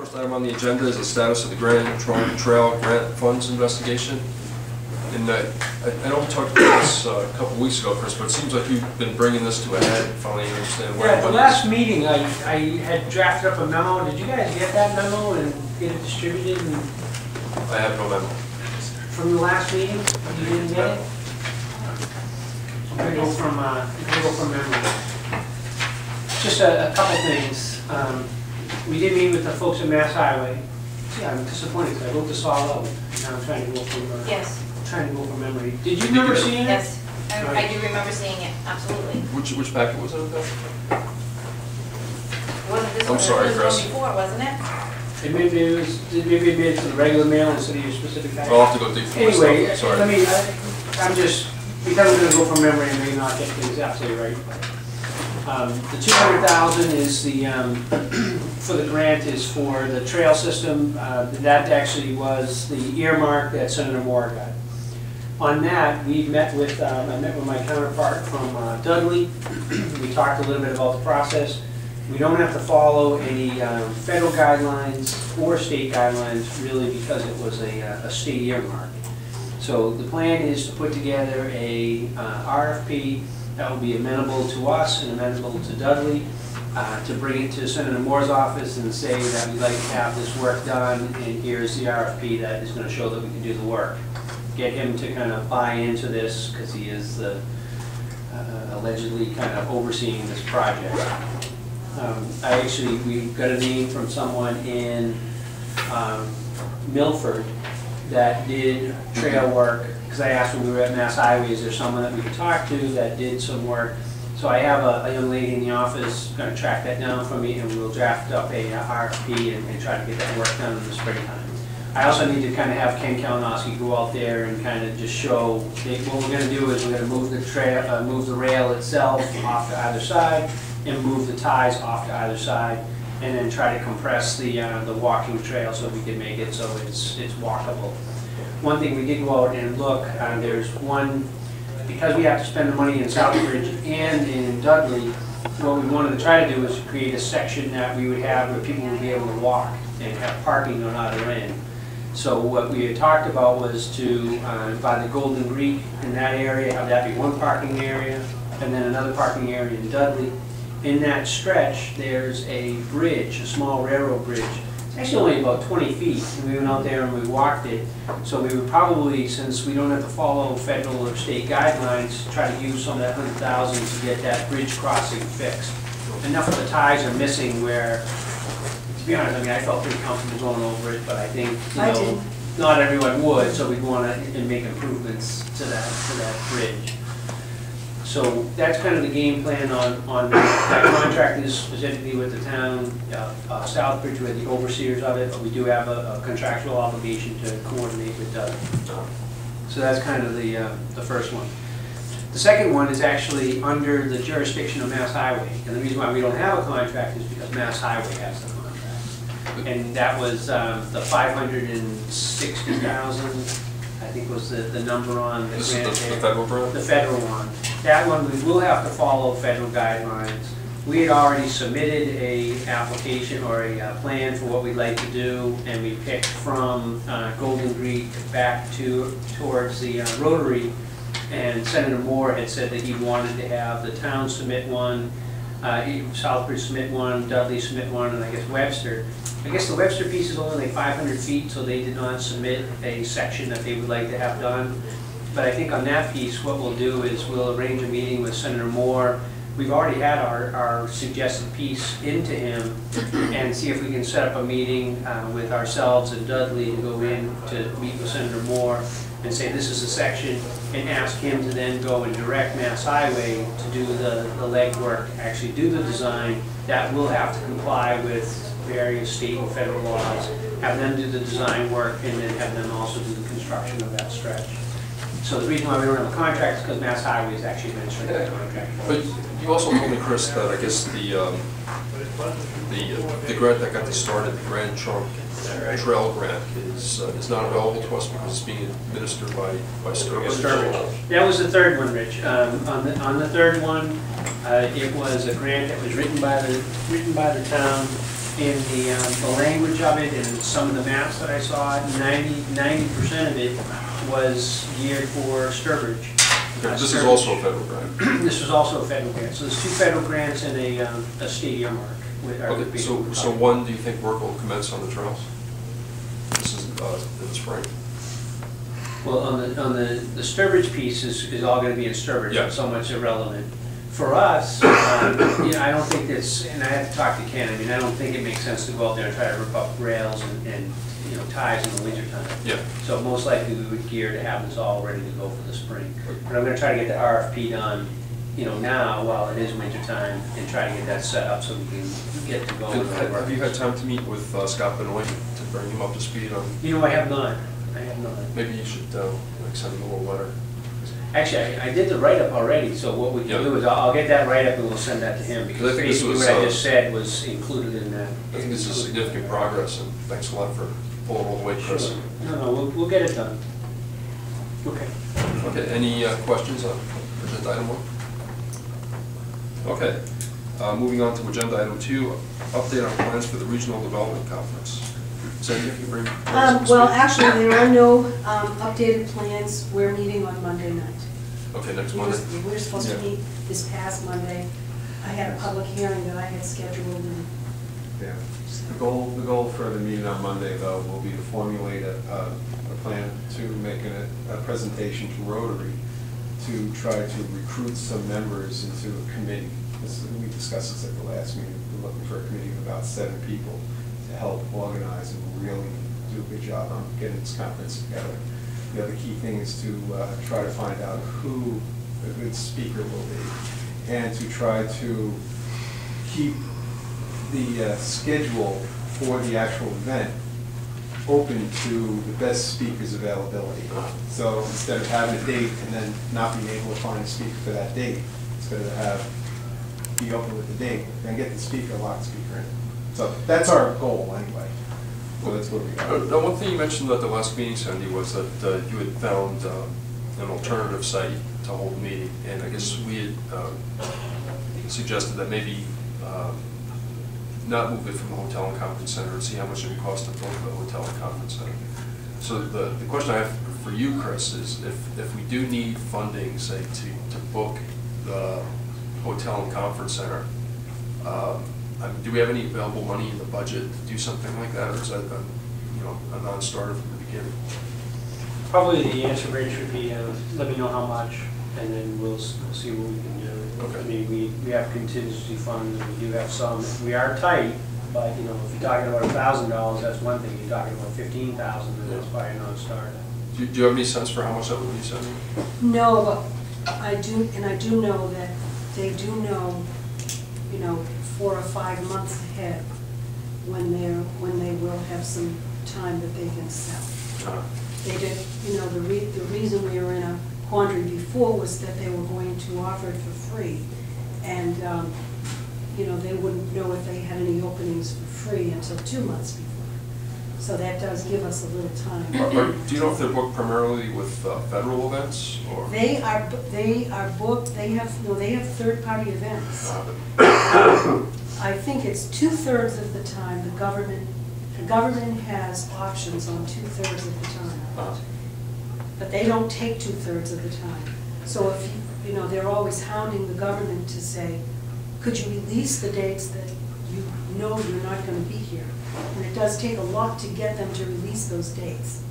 first item on the agenda is the status of the Grand Trunk Trail Grant Funds investigation. And I know we talked about this a couple of weeks ago, Chris, but it seems like you've been bringing this to a head and finally understand where at the last meeting, I had drafted up a memo. Did you guys get that memo and get it distributed? And I have no memo. from the last meeting, you didn't get it? I'm gonna go from memory. Just a couple things. We did meet with the folks at Mass Highway. Yeah, I'm disappointed because I wrote this all out. Now I'm trying to go from Yes, memory. Did you remember seeing it? yes. I do remember seeing it, absolutely. Which packet was it about? Wasn't this I'm one, sorry, this Chris. one before, wasn't it? Maybe it made it to the regular mail instead of your specific packet. I'll have to go deep for myself. Anyway, Sorry. I'm just, because we're gonna go from memory and may not get things absolutely right. The 200,000 is the, for the grant is for the trail system. That actually was the earmark that Senator Moore got. On that, we met with, I met with my counterpart from Dudley. We talked a little bit about the process. We don't have to follow any federal guidelines or state guidelines really because it was a state earmark. So the plan is to put together a RFP that will be amenable to us and amenable to Dudley, to bring it to Senator Moore's office and say that we'd like to have this work done, and here's the RFP that is going to show that we can do the work. Get him to kind of buy into this because he is the, allegedly kind of overseeing this project. We got a name from someone in Milford that did trail work, because I asked when we were at Mass Highway, is there someone that we could talk to that did some work? So I have a young lady in the office going to track that down for me, and we'll draft up a RFP and try to get that work done in the springtime. I also need to kind of have Ken Kalinowski go out there and kind of just show, what we're going to do is we're going to move the trail, move the rail itself off to either side, and move the ties off to either side, and then try to compress the walking trail so we can make it so it's walkable. One thing we did go out and look, there's one, because we have to spend the money in Southbridge and in Dudley, what we wanted to try to do is create a section that we would have where people would be able to walk and have parking on either end. So what we had talked about was to, by the Golden Greek in that area, have that be one parking area, and then another parking area in Dudley. In that stretch, there's a bridge, a small railroad bridge. It's actually only about 20 feet. And we went out there and we walked it. So we would probably, since we don't have to follow federal or state guidelines, try to use some of that 100,000 to get that bridge crossing fixed. Enough of the ties are missing where, to be honest, I mean, I felt pretty comfortable going over it, but I think, you know, not everyone would, so we'd want to make improvements to that bridge. So that's kind of the game plan on that contract is specifically with the town of Southbridge, we're the overseers of it, but we do have a contractual obligation to coordinate with Doug. So that's kind of the first one. The second one is actually under the jurisdiction of Mass Highway, and the reason why we don't have a contract is because Mass Highway has the contract. And that was the 560,000. I think was the number on the This grant. is the federal grant? The federal one. That one, we will have to follow federal guidelines. We had already submitted a application or a plan for what we'd like to do, and we picked from Golden Greek back towards the Rotary, and Senator Moore had said that he wanted to have the town submit one, Southbridge submit one, Dudley submit one, and I guess Webster. I guess the Webster piece is only like 500 feet, so they did not submit a section that they would like to have done. But I think on that piece, what we'll do is we'll arrange a meeting with Senator Moore. We've already had our suggested piece into him, and see if we can set up a meeting with ourselves and Dudley and go in to meet with Senator Moore and say this is a section, and ask him to then go and direct Mass Highway to do the legwork, actually do the design. That will have to comply with various state and federal laws, have them do the design work, and then have them also do the construction of that stretch. So the reason why we don't have a contract is because Mass Highway is actually administering the contract. But you also told me, Chris, that I guess the grant that got this started, the Grand Trunk Trail grant, is not available to us because it's being administered by Sturbridge. That was the third one, Rich. On the third one, it was a grant that was written by the town, in the language of it and some of the maps that I saw, 90% of it was geared for Sturbridge. Okay, this is also a federal grant. This was also a federal grant, so there's 2 federal grants and a state earmark. Okay, so when do you think work will commence on the trails? This is in the spring. Well, on the Sturbridge piece is all gonna be in Sturbridge, Yeah. so much irrelevant. For us, I don't think it's, and I have to talk to Ken, I mean, I don't think it makes sense to go out there and try to rip up rails and ties in the winter time. Yeah. So most likely we would gear to have this all ready to go for the spring. But I'm gonna try to get the RFP done, now while it is winter time and try to get that set up so we can get to go. Have you had time to meet with Scott Benoit to bring him up to speed on? I have not. I have not. Maybe you should send him a little letter. Actually, I did the write-up already, so what we can do is I'll get that write-up and we'll send that to him, because I think this basically was, what I just said was included in that. I think this is significant progress, and thanks a lot for pulling all the way, Chris. Sure. No, we'll get it done. Okay. Okay, any questions on agenda item 1? Okay, moving on to agenda item 2, update on plans for the Regional Development Conference. Sandy, if you bring. Well, actually, there are no updated plans. We're meeting on Monday night. Okay, next Monday. We were supposed to Yeah. meet this past Monday. I had a public hearing that I had scheduled, and Yeah. The goal for the meeting on Monday, though, will be to formulate a plan to make a presentation to Rotary to try to recruit some members into a committee. We discussed this at the last meeting. We're looking for a committee of about 7 people to help organize and really do a good job on getting this conference together. The other key thing is to try to find out who a good speaker will be, and to try to keep the schedule for the actual event open to the best speakers' availability. So instead of having a date and then not being able to find a speaker for that date, instead of be open with the date and get the speaker, lock the speaker in. So that's our goal anyway. So that's where we go. Now, one thing you mentioned at the last meeting, Sandy, was that you had found an alternative site to hold the meeting, and I guess we had suggested that maybe not move it from the hotel and conference center and see how much it would cost to build the hotel and conference center. So the question I have for you, Chris, is if we do need funding, say, to book the hotel and conference center, do we have any available money in the budget to do something like that, or is that a non-starter from the beginning? Probably the answer, Rich, would be let me know how much, and then we'll see what we can do. Okay. I mean, we have contingency funds, we do have some. We are tight, but if you're talking about $1,000, that's one thing. You're talking about $15,000, and that's probably a non-starter. Do you have any sense for how much that would be, Sandy? no, but I do know that they do know, 4 or 5 months ahead when they will have some time that they can sell. They did, the reason we were in a quandary before was that they were going to offer it for free, and they wouldn't know if they had any openings for free until 2 months before. So that does give us a little time. Do you know if they're booked primarily with federal events, or? They are booked. They have third-party events. I think it's 2/3 of the time the government has options on 2/3 of the time. But they don't take 2/3 of the time. So if they're always hounding the government to say, could you release the dates that you're not going to be here? And it does take a lot to get them to release those dates.